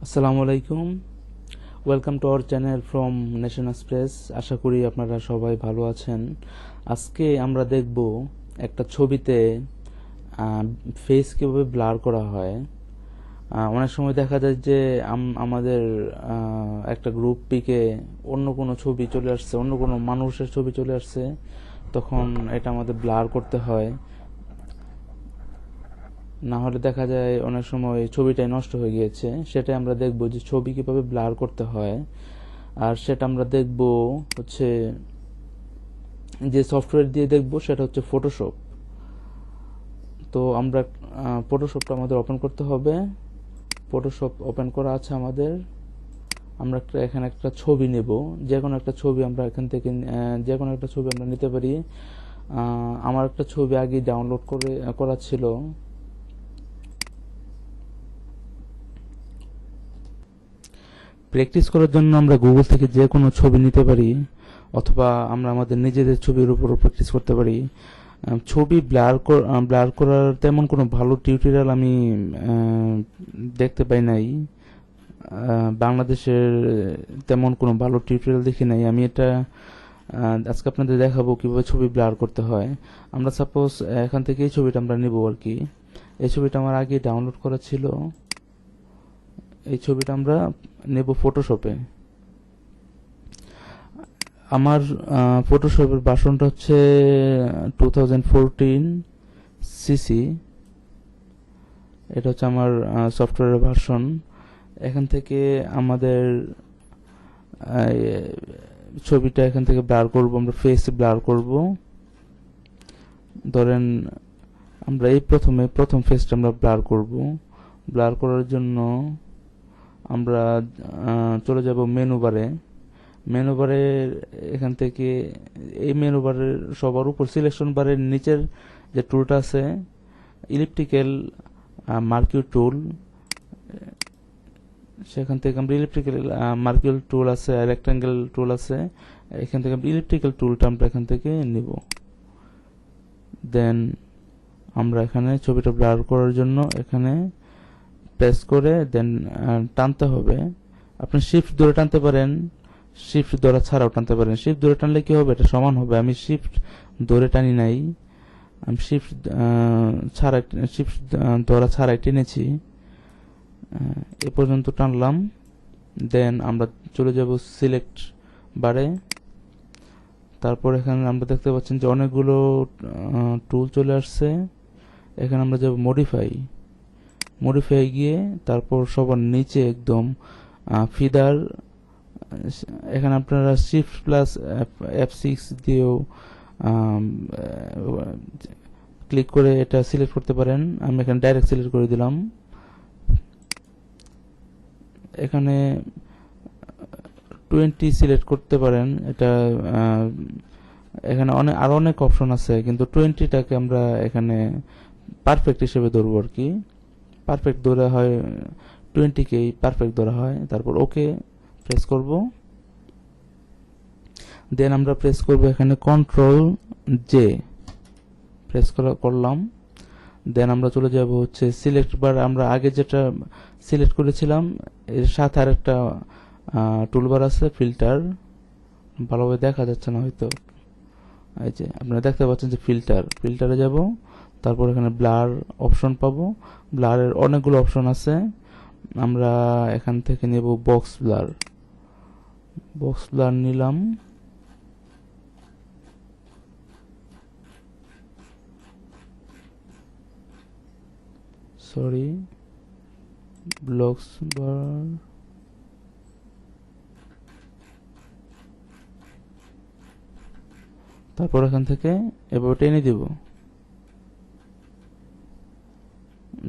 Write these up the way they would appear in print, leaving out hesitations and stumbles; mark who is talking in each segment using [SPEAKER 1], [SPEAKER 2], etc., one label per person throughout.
[SPEAKER 1] আসসালামু আলাইকুম। Welcome to our channel from Xpress। আশা করি আপনারা সবাই ভালো আছেন। আজকে আমরা দেখব একটা ছবিতে ফেস কিভাবে ব্লার করা হয়। অনেক সময় দেখা যায় যে আমাদের একটা গ্রুপ পিকে অন্য কোনো ছবি চলে আসছে, অন্য কোনো মানুষের ছবি চলে আসছে, তখন এটা আমাদের ব্লার করতে হয়। না হলে দেখা যায় অনেক সময় ছবিটাই নষ্ট হয়ে গিয়েছে। সেটাই আমরা দেখব যে ছবি কিভাবে ব্লার করতে হয়। আর সেটা আমরা দেখব হচ্ছে যে সফটওয়্যার দিয়ে দেখব সেটা হচ্ছে ফটোশপ। তো আমরা ফটোশপটা আমাদের ওপেন করতে হবে। ফটোশপ ওপেন করা আছে আমাদের। আমরা এখানে একটা ছবি নেব, যে কোনো একটা ছবি আমরা এখান থেকে যে কোনো একটা ছবি আমরা নিতে পারি। আমার একটা ছবি আগে ডাউনলোড করা ছিল। প্র্যাকটিস করার জন্য আমরা গুগল থেকে যে কোনো ছবি নিতে পারি, অথবা আমরা আমাদের নিজেদের ছবির উপর প্র্যাকটিস করতে পারি। ছবি ব্লার করার তেমন কোনো ভালো টিউটোরিয়াল আমি দেখতে পাই নাই। বাংলাদেশের তেমন কোনো ভালো টিউটোরিয়াল দেখি নাই। আমি এটা আজকে আপনাদের দেখাবো কিভাবে ছবি ব্লার করতে হয়। আমরা সাপোজ এখান থেকে এই ছবিটা আমরা নিব আর কি। এই ছবিটা আমার আগে ডাউনলোড করা ছিল। এই ছবিটা আমরা নেব ফটোশপে। আমার ফটোশপের ভার্সনটা হচ্ছে 2014 সিসি। এটা হচ্ছে আমার সফটওয়্যারের ভার্সন। এখান থেকে আমাদের ছবিটা এখান থেকে ব্লার করব, আমরা ফেস ব্লার করব। ধরেন আমরা এই প্রথম ফেসটা আমরা ব্লার করব। ব্লার করার জন্য আমরা চলে যাব মেনু বারে। মেনু বারে এখান থেকে এই মেনু বারের সবার উপর সিলেকশন বারের নিচের যে টুলটা আছে ইলিপ্টিক্যাল মার্কিউ টুল, সেখান থেকে আমরা ইলিপ্টিক্যাল মার্কিউ টুল আছে আর রেক্টাঙ্গেল টুল আছে। এখান থেকে আমরা ইলিপ্টিক্যাল টুলটা আমরা এখান থেকে নিব। দেন আমরা এখানে ছবিটা ব্লার করার জন্য এখানে প্রেস করে দেন টানতে হবে। আপনি শিফট ধরে টানতে পারেন, শিফট ধরা ছাড়াও টানতে পারেন। শিফট ধরে টানলে কি হবে, এটা সমান হবে। আমি শিফট ধরে টানি নাই, আমি শিফট ধরা ছাড়াই টেনেছি। এ পর্যন্ত টানলাম। দেন আমরা চলে যাব সিলেক্ট বারে। তারপর এখানে আমরা দেখতে পাচ্ছেন যে অনেকগুলো টুল চলে আসছে। এখানে আমরা যাব মডিফাই গিয়ে তারপর সবার নিচে একদম ফিদার। এখানে আপনারা শিফট প্লাস F6 দিয়েও ক্লিক করে এটা সিলেক্ট করতে পারেন। আমি এখানে ডাইরেক্ট সিলেক্ট করে দিলাম। এখানে 20 সিলেক্ট করতে পারেন। এটা এখানে আরো অনেক অপশন আছে, কিন্তু 20টাকে আমরা এখানে পারফেক্ট হিসেবে ধরবো আর কি। পারফেক্ট ধরা হয় 20কেই পারফেক্ট ধরা হয়। তারপর ওকে প্রেস করব। দেন আমরা প্রেস করব এখানে কন্ট্রোল জে প্রেস করলাম। দেন আমরা চলে যাব হচ্ছে সিলেক্ট বার। আমরা আগে যেটা সিলেক্ট করেছিলাম এর সাথে আর একটা টুলবার আছে ফিল্টার। ভালোভাবে দেখা যাচ্ছে না হয়তো। এই যে আপনারা দেখতে পাচ্ছেন যে ফিল্টারে যাব। তারপর এখানে ব্লার অপশন পাবো। ব্লারের অনেকগুলো অপশন আছে। আমরা এখান থেকে নেব বক্স ব্লার নিলাম। সরি, ব্লকস বার। তারপর এখান থেকে এভাবে টেনে দিব।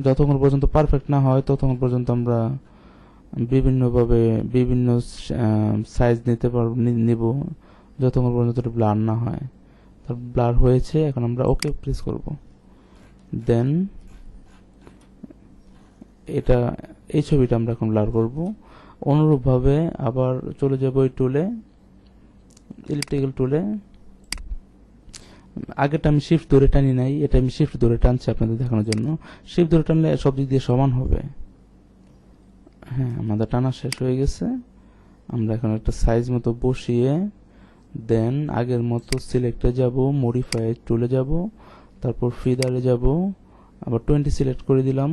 [SPEAKER 1] যতক্ষণ পর্যন্ত পারফেক্ট না হয় ততক্ষণ পর্যন্ত আমরা বিভিন্নভাবে বিভিন্ন সাইজ নিব, যতক্ষণ পর্যন্ত এটা ব্লার না হয়। তারপর ব্লার হয়েছে, এখন আমরা ওকে প্রেস করব। দেন এই ছবিটা আমরা এখন ব্লার করব। অনুরূপভাবে আবার চলে যাব ওই টুলে, ইলেকট্রিক্যাল টুলে। আগেটা আমি শিফট ধরে টানি নাই, এটা আমি শিফট ধরে টানছি আপনাদের দেখানোর জন্য। শিফট ধরে টানলে সব দিক দিয়ে সমান হবে। হ্যাঁ, আমাদের টানা শেষ হয়ে গেছে। আমরা এখন একটা সাইজ মতো বসিয়ে দেন আগের মতো সিলেক্টে যাব, মডিফাই টুলে যাব, তারপর ফিদারে যাব, আবার 20 সিলেক্ট করে দিলাম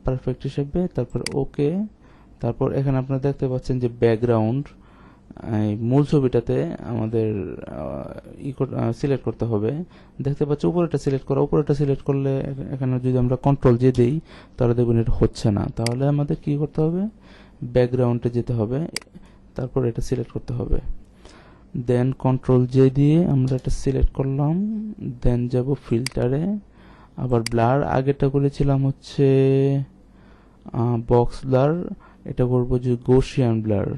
[SPEAKER 1] পারফেক্ট হিসেবে, তারপর ওকে। তারপর এখানে আপনারা দেখতে পাচ্ছেন যে ব্যাকগ্রাউন্ড মূল ছবিটাতে আমাদের সিলেক্ট করতে হবে। দেখতে পাচ্ছি উপরেটা সিলেক্ট করা, উপরেটা সিলেক্ট করলে এখানে যদি আমরা কন্ট্রোল জে দিই তাহলে দেখবেন এটা হচ্ছে না। তাহলে আমাদের কি করতে হবে, ব্যাকগ্রাউন্ডে যেতে হবে, তারপর এটা সিলেক্ট করতে হবে। দেন কন্ট্রোল জে দিয়ে আমরা এটা সিলেক্ট করলাম, দেন যাব ফিল্টারে, আবার ব্লার আগেরটা করেছিলাম হচ্ছে বক্স ব্লার, এটা করবো যে গৌসিয়ান ব্লার।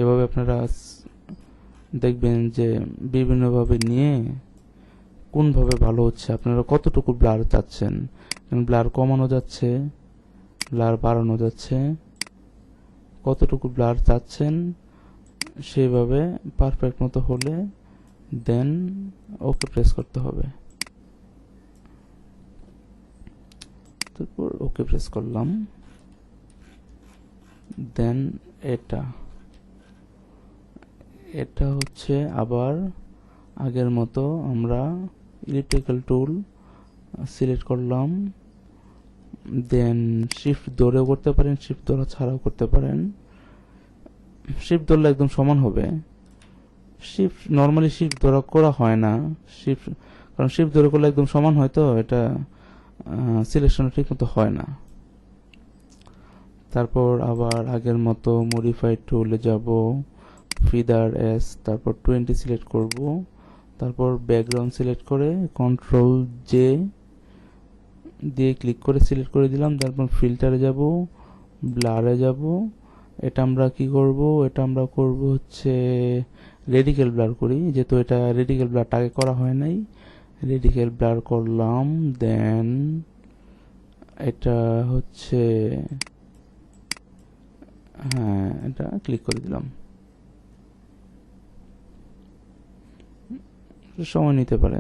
[SPEAKER 1] এভাবে আপনারা দেখবেন যে বিভিন্নভাবে নিয়ে কোনভাবে ভালো হচ্ছে, আপনারা কতটুকু ব্লার চাচ্ছেন, ব্লার কমানো যাচ্ছে, ব্লার বাড়ানো যাচ্ছে, কতটুকু ব্লার চাচ্ছেন সেভাবে পারফেক্ট মতো হলে দেন ওকে প্রেস করতে হবে। তারপর ওকে প্রেস করলাম, দেন এটা হচ্ছে আবার আগের মতো আমরা ইলেকট্রিক্যাল টুল সিলেক্ট করলাম, দেন শিফট ধরেও করতে পারেন, শিফট ধরা ছাড়াও করতে পারেন। শিফট ধরলে একদম সমান হবে। নর্মালি শিফট ধরা করা হয় না, কারণ শিফট ধরে করলে একদম সমান হয়, তো এটা সিলেকশন ঠিক মতো হয় না। তারপর আবার আগের মতো মডিফাইড টুলে যাব, ফিদার এস, তারপর 20 সিলেক্ট করব, তারপর ব্যাকগ্রাউন্ড সিলেক্ট করে কন্ট্রোল জে দিয়ে ক্লিক করে সিলেক্ট করে দিলাম। তারপর ফিল্টারে যাব, ব্লারে যাব, এটা আমরা কি করব, এটা আমরা করব হচ্ছে রেডিক্যাল ব্লার করি, যেহেতু এটা রেডিক্যাল ব্লারটা আগে করা হয় নাই। রেডিক্যাল ব্লার করলাম, দেন এটা হচ্ছে হ্যাঁ, এটা ক্লিক করে দিলাম। সময় নিতে পারে।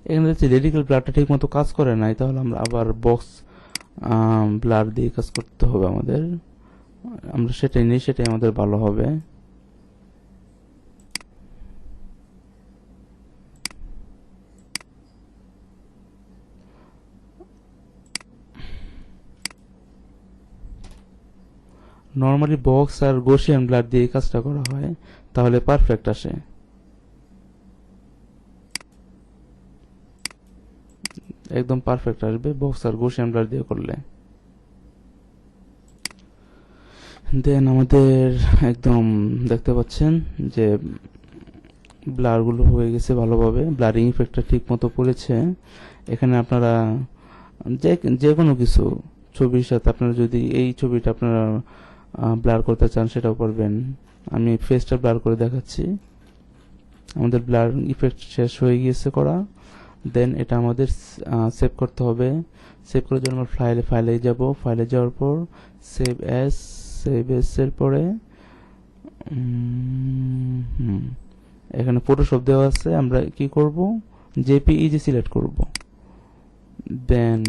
[SPEAKER 1] এখানে দেখছি রেডিক্যাল ব্লারটা ঠিক মতো কাজ করে নাই, তাহলে আমরা আবার বক্স ব্লার দিয়ে কাজ করতে হবে আমাদের। আমরা সেটাই নিই, সেটাই আমাদের ভালো হবে। নর্মালি বক্স আর গৌসিয়ান ব্লার দিয়ে কাজটা করা হয়, তাহলে পারফেক্ট আসে। একদম পারফেক্ট আসবে বক্স আর গৌসিয়ান ব্লার দিয়ে করলে। দেন আমাদের একদম দেখতে পাচ্ছেন যে ব্লারগুলো হয়ে গেছে ভালোভাবে, ব্লারিং ইফেক্টটা ঠিক মতো পড়েছে। এখানে আপনারা যে কোনো কিছু ছবির সাথে আপনারা যদি এই ছবিটা আপনারা ব্লার করতে চান সেটাও করবেন। আমি ফেসটা ব্লার করে দেখাচ্ছি। আমাদের ব্লার ইফেক্ট শেষ হয়ে গিয়েছে করা। দেন এটা আমাদের সেভ করতে হবে। সেভ করার জন্য আমরা ফাইলে যাব, ফাইলে যাওয়ার পর সেভ এস এর পরে এখানে ফটোশপ দেওয়া আছে, আমরা কি করব, জেপিইজি সিলেক্ট করব। দেন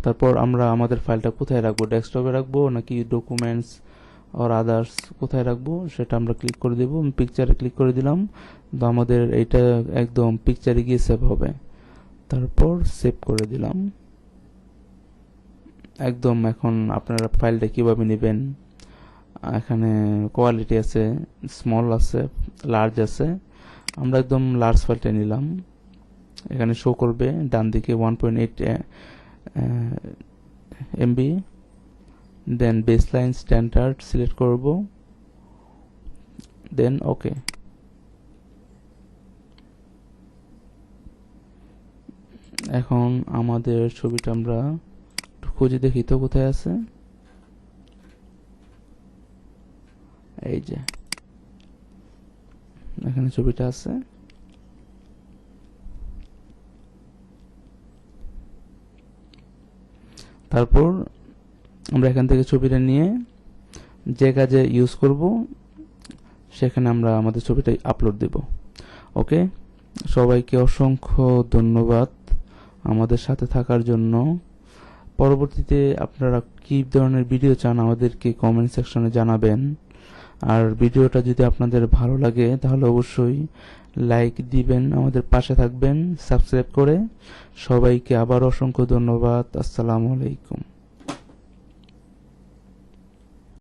[SPEAKER 1] তারপর আমরা আমাদের ফাইলটা কোথায় রাখবো, ডেস্কটপে রাখবো নাকি ডকুমেন্টস আর আদার্স কোথায় রাখবো সেটা আমরা ক্লিক করে দেবো। পিকচারে ক্লিক করে দিলাম, তো আমাদের এইটা একদম পিকচারে গিয়ে সেভ হবে। তারপর সেভ করে দিলাম একদম। এখন আপনারা ফাইলটা কিভাবে নেবেন, এখানে কোয়ালিটি আছে, স্মল আছে, লার্জ আছে। আমরা একদম লার্জ ফাইলটা নিলাম, এখানে শো করবে ডান দিকে 1.8 MB। দেন বেসলাইন স্ট্যান্ডার্ড সিলেক্ট করব, দেন ওকে। এখন আমাদের ছবিটা আমরা একটু খুঁজে দেখি তো কোথায় আছে। এই যে এখানে ছবিটা আছে। তারপর আমরা এখান থেকে ছবিটা নিয়ে যে কাজে ইউজ করব সেখানে আমরা আমাদের ছবিটা আপলোড দেব। ওকে, সবাইকে অসংখ্য ধন্যবাদ আমাদের সাথে থাকার জন্য। পরবর্তীতে আপনারা কী ধরনের ভিডিও চান আমাদেরকে কমেন্ট সেকশনে জানাবেন। আর ভিডিওটা যদি আপনাদের ভালো লাগে তাহলে অবশ্যই লাইক দিবেন, আমাদের পাশে থাকবেন সাবস্ক্রাইব করে। সবাইকে আবার অসংখ্য ধন্যবাদ। আসসালামু আলাইকুম।